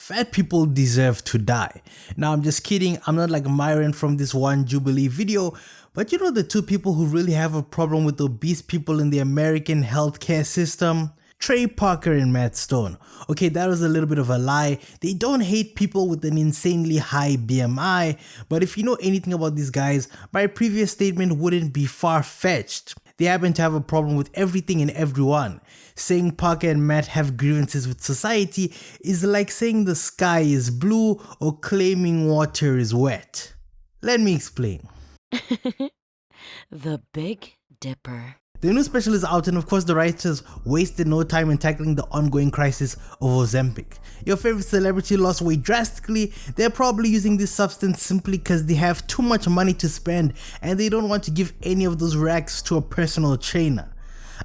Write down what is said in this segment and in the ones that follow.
Fat people deserve to die. Now I'm just kidding, I'm not like Myron from this one Jubilee video, but you know the two people who really have a problem with obese people in the American healthcare system? Trey Parker and Matt Stone. Okay, that was a little bit of a lie. They don't hate people with an insanely high BMI, but if you know anything about these guys, my previous statement wouldn't be far-fetched. They happen to have a problem with everything and everyone. Saying Parker and Matt have grievances with society is like saying the sky is blue or claiming water is wet. Let me explain. The Big Dipper. The new special is out and of course the writers wasted no time in tackling the ongoing crisis of Ozempic. Your favorite celebrity lost weight drastically. They're probably using this substance simply because they have too much money to spend and they don't want to give any of those racks to a personal trainer.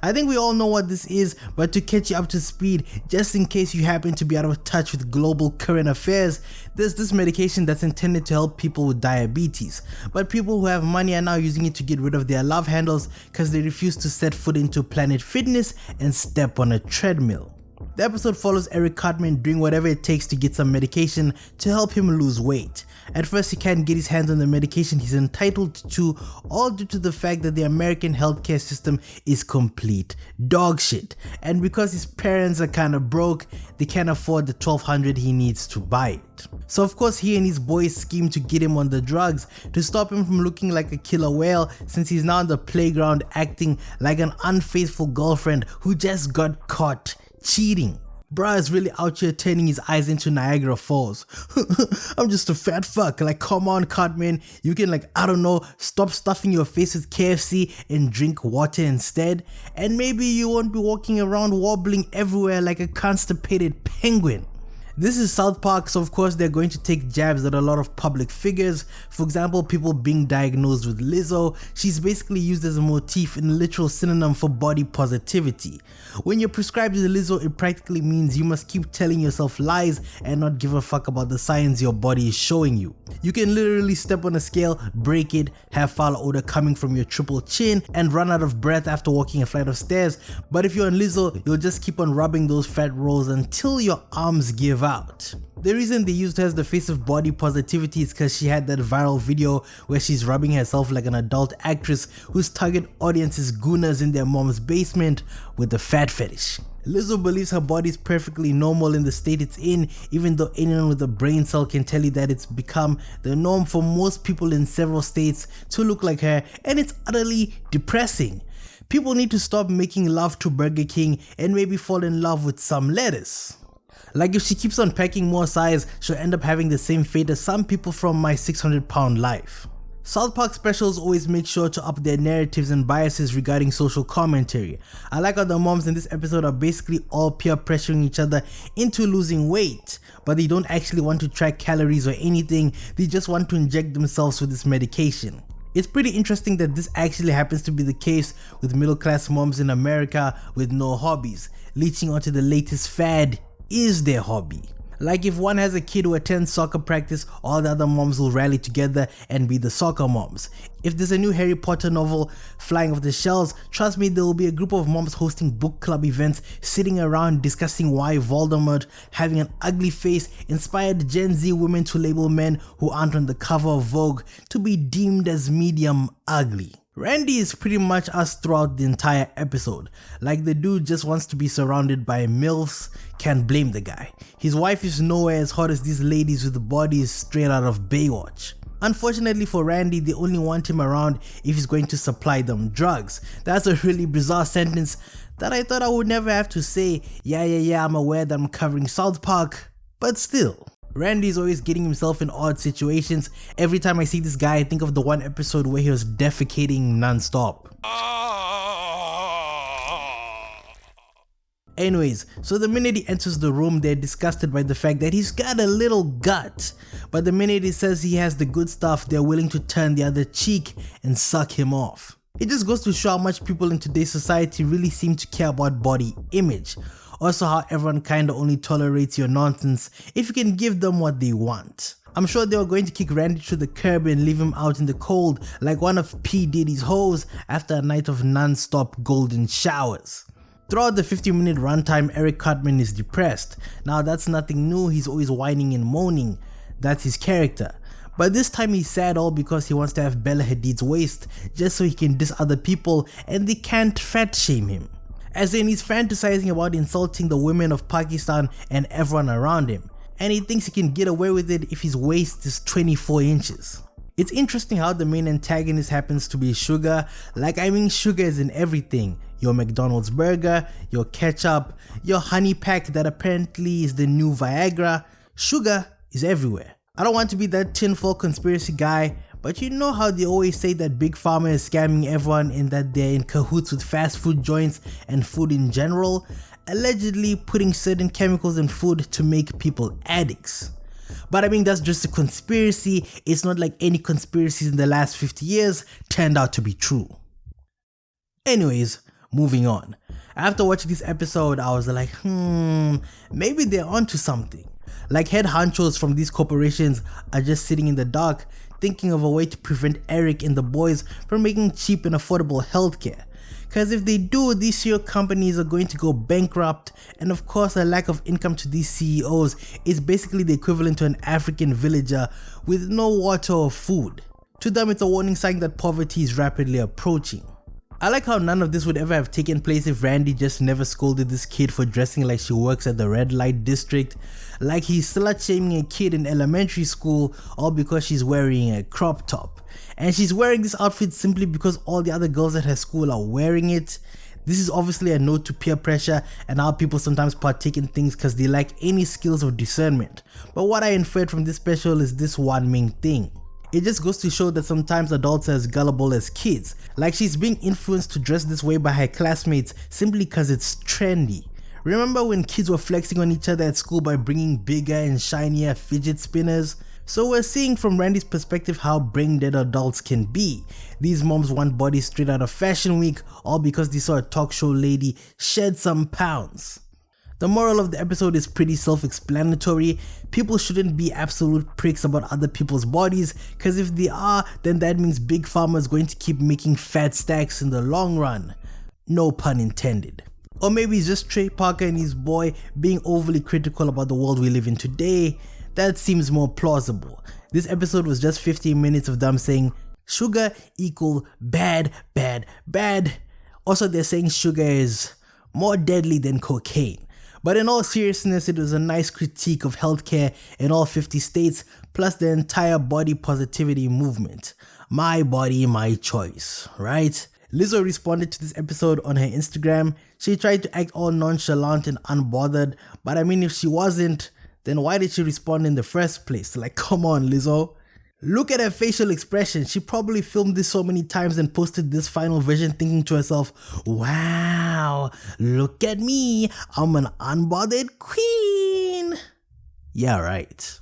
I think we all know what this is, but to catch you up to speed, just in case you happen to be out of touch with global current affairs, there's this medication that's intended to help people with diabetes, but people who have money are now using it to get rid of their love handles because they refuse to set foot into Planet Fitness and step on a treadmill. The episode follows Eric Cartman doing whatever it takes to get some medication to help him lose weight. At first he can't get his hands on the medication he's entitled to, all due to the fact that the American healthcare system is complete dog shit, and because his parents are kinda broke, they can't afford the $1,200 he needs to buy it. So of course he and his boys scheme to get him on the drugs to stop him from looking like a killer whale, since he's now on the playground acting like an unfaithful girlfriend who just got caught cheating. Bruh is really out here turning his eyes into Niagara Falls. I'm just a fat fuck. Like, come on, Cartman. You can, like, I don't know, stop stuffing your face with KFC and drink water instead. And maybe you won't be walking around wobbling everywhere like a constipated penguin. This is South Park, so of course they're going to take jabs at a lot of public figures. For example, people being diagnosed with Lizzo. She's basically used as a motif and a literal synonym for body positivity. When you're prescribed with Lizzo, it practically means you must keep telling yourself lies and not give a fuck about the signs your body is showing you. You can literally step on a scale, break it, have foul odor coming from your triple chin, and run out of breath after walking a flight of stairs. But if you're on Lizzo, you'll just keep on rubbing those fat rolls until your arms give out. The reason they used her as the face of body positivity is because she had that viral video where she's rubbing herself like an adult actress whose target audience is gooners in their mom's basement with a fat fetish. Lizzo believes her body is perfectly normal in the state it's in, even though anyone with a brain cell can tell you that it's become the norm for most people in several states to look like her, and it's utterly depressing. People need to stop making love to Burger King and maybe fall in love with some lettuce. Like, if she keeps on packing more size, she'll end up having the same fate as some people from My 600-Pound Life. South Park specials always make sure to up their narratives and biases regarding social commentary. I like how the moms in this episode are basically all peer pressuring each other into losing weight, but they don't actually want to track calories or anything, they just want to inject themselves with this medication. It's pretty interesting that this actually happens to be the case with middle class moms in America with no hobbies. Leeching onto the latest fad is their hobby. Like, if one has a kid who attends soccer practice, all the other moms will rally together and be the soccer moms. If there's a new Harry Potter novel flying off the shelves, trust me, there will be a group of moms hosting book club events, sitting around discussing why Voldemort having an ugly face inspired Gen Z women to label men who aren't on the cover of Vogue to be deemed as medium ugly. Randy is pretty much us throughout the entire episode. Like, the dude just wants to be surrounded by MILFs, can't blame the guy. His wife is nowhere as hot as these ladies with bodies straight out of Baywatch. Unfortunately for Randy, they only want him around if he's going to supply them drugs. That's a really bizarre sentence that I thought I would never have to say. Yeah, I'm aware that I'm covering South Park, but still. Randy's always getting himself in odd situations. Every time I see this guy, I think of the one episode where he was defecating non-stop. Anyways, so the minute he enters the room, they're disgusted by the fact that he's got a little gut. But the minute he says he has the good stuff, they're willing to turn the other cheek and suck him off. It just goes to show how much people in today's society really seem to care about body image. Also, how everyone kinda only tolerates your nonsense if you can give them what they want. I'm sure they were going to kick Randy to the curb and leave him out in the cold like one of P. Diddy's hoes after a night of non-stop golden showers. Throughout the 50-minute runtime, Eric Cartman is depressed. Now that's nothing new, he's always whining and moaning. That's his character. But this time he's sad all because he wants to have Bella Hadid's waist just so he can diss other people and they can't fat shame him. As in, he's fantasizing about insulting the women of Pakistan and everyone around him. And he thinks he can get away with it if his waist is 24 inches. It's interesting how the main antagonist happens to be sugar. Sugar is in everything. Your McDonald's burger, your ketchup, your honey pack that apparently is the new Viagra. Sugar is everywhere. I don't want to be that tinfoil conspiracy guy, but you know how they always say that Big Pharma is scamming everyone and that they're in cahoots with fast food joints and food in general, allegedly putting certain chemicals in food to make people addicts. But that's just a conspiracy. It's not like any conspiracies in the last 50 years turned out to be true. Anyways, moving on. After watching this episode, I was like, maybe they're onto something. Like head honchos from these corporations are just sitting in the dark thinking of a way to prevent Eric and the boys from making cheap and affordable healthcare. Cause if they do, these CEO companies are going to go bankrupt, and of course a lack of income to these CEOs is basically the equivalent to an African villager with no water or food. To them it's a warning sign that poverty is rapidly approaching. I like how none of this would ever have taken place if Randy just never scolded this kid for dressing like she works at the red light district, like he's slut shaming a kid in elementary school all because she's wearing a crop top. And she's wearing this outfit simply because all the other girls at her school are wearing it. This is obviously a note to peer pressure and how people sometimes partake in things because they lack any skills of discernment. But what I inferred from this special is this one main thing. It just goes to show that sometimes adults are as gullible as kids. Like she's being influenced to dress this way by her classmates simply cause it's trendy. Remember when kids were flexing on each other at school by bringing bigger and shinier fidget spinners? So we're seeing from Randy's perspective how brain dead adults can be. These moms want bodies straight out of Fashion Week all because they saw a talk show lady shed some pounds. The moral of the episode is pretty self-explanatory. People shouldn't be absolute pricks about other people's bodies, cause if they are, then that means Big Pharma is going to keep making fat stacks in the long run. No pun intended. Or maybe it's just Trey Parker and his boy being overly critical about the world we live in today. That seems more plausible. This episode was just 15 minutes of them saying sugar equal bad, bad, bad. Also they're saying sugar is more deadly than cocaine. But in all seriousness, it was a nice critique of healthcare in all 50 states, plus the entire body positivity movement. My body, my choice, right? Lizzo responded to this episode on her Instagram. She tried to act all nonchalant and unbothered, but if she wasn't, then why did she respond in the first place? Like, come on, Lizzo. Look at her facial expression. She probably filmed this so many times and posted this final version thinking to herself, wow, look at me, I'm an unbothered queen. Yeah, right.